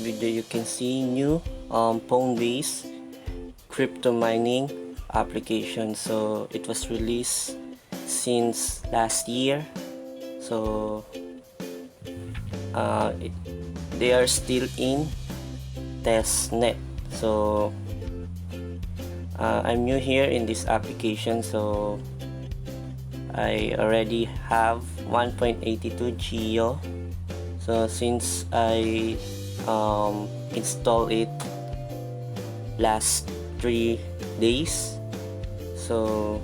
video, you can see new phone-based crypto mining application. So it was released since last year. So they are still in test net. So I'm new here in this application, so I already have 1.82 GEO. So since I installed it last 3 days, so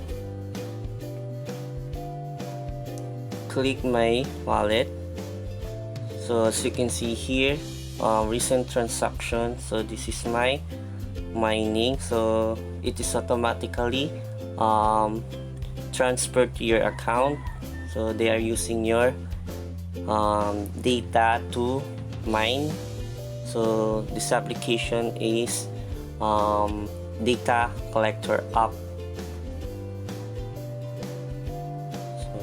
click my wallet. So as you can see here, recent transaction. So this is my mining, so it is automatically transferred to your account. So they are using your data to mine. So this application is data collector app. So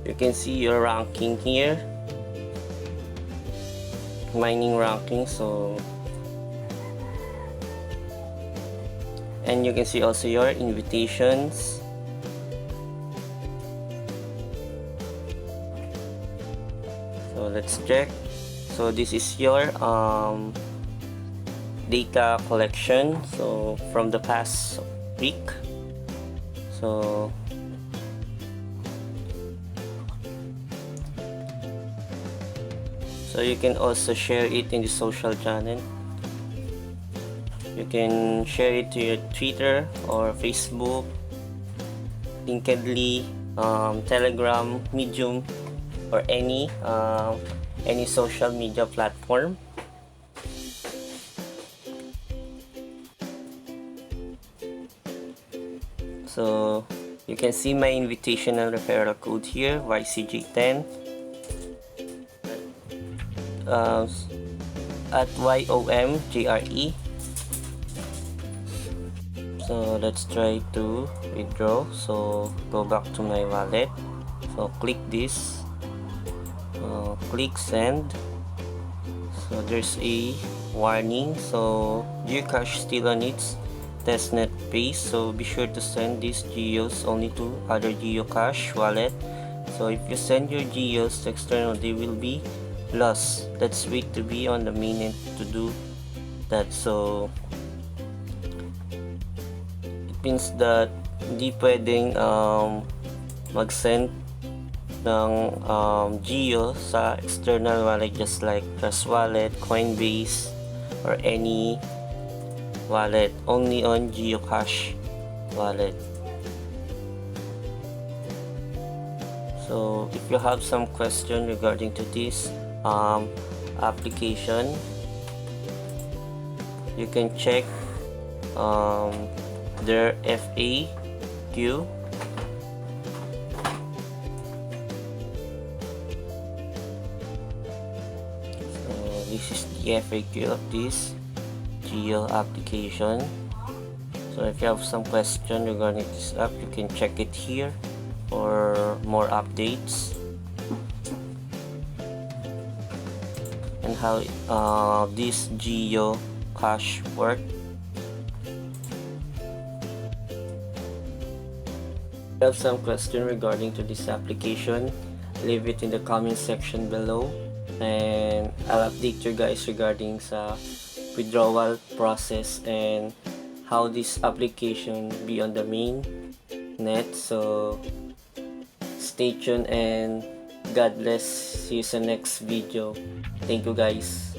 you can see your ranking here, mining ranking. So and you can see also your invitations. So let's check. So this is your data collection, so from the past week. So you can also share it in the social channel. You can share it to your Twitter or Facebook, LinkedIn, Telegram, Medium, or any social media platform. So you can see my invitational referral code here, YCG10 at YOMGRE. So let's try to withdraw. So go back to my wallet. So click this, click send. So there's a warning. So GeoCash still on its testnet phase, so be sure to send these geos only to other GeoCash wallet. So if you send your geos to external, they will be lost. Let's wait to be on the mainnet to do that. So it means that hindi pwedeng mag-send ng geo sa external wallet, just like Trust Wallet, Coinbase, or any wallet. Only on GeoCash wallet. So if you have some question regarding to this application, you can check their FAQ. So this is the FAQ of this Geo application. So if you have some question regarding this app, you can check it here for more updates and how this GeoCash work. If you have some question regarding to this application, leave it in the comment section below, and I'll update you guys regarding sa withdrawal process and how this application be on the main net. So stay tuned and God bless. See you sa next video. Thank you guys.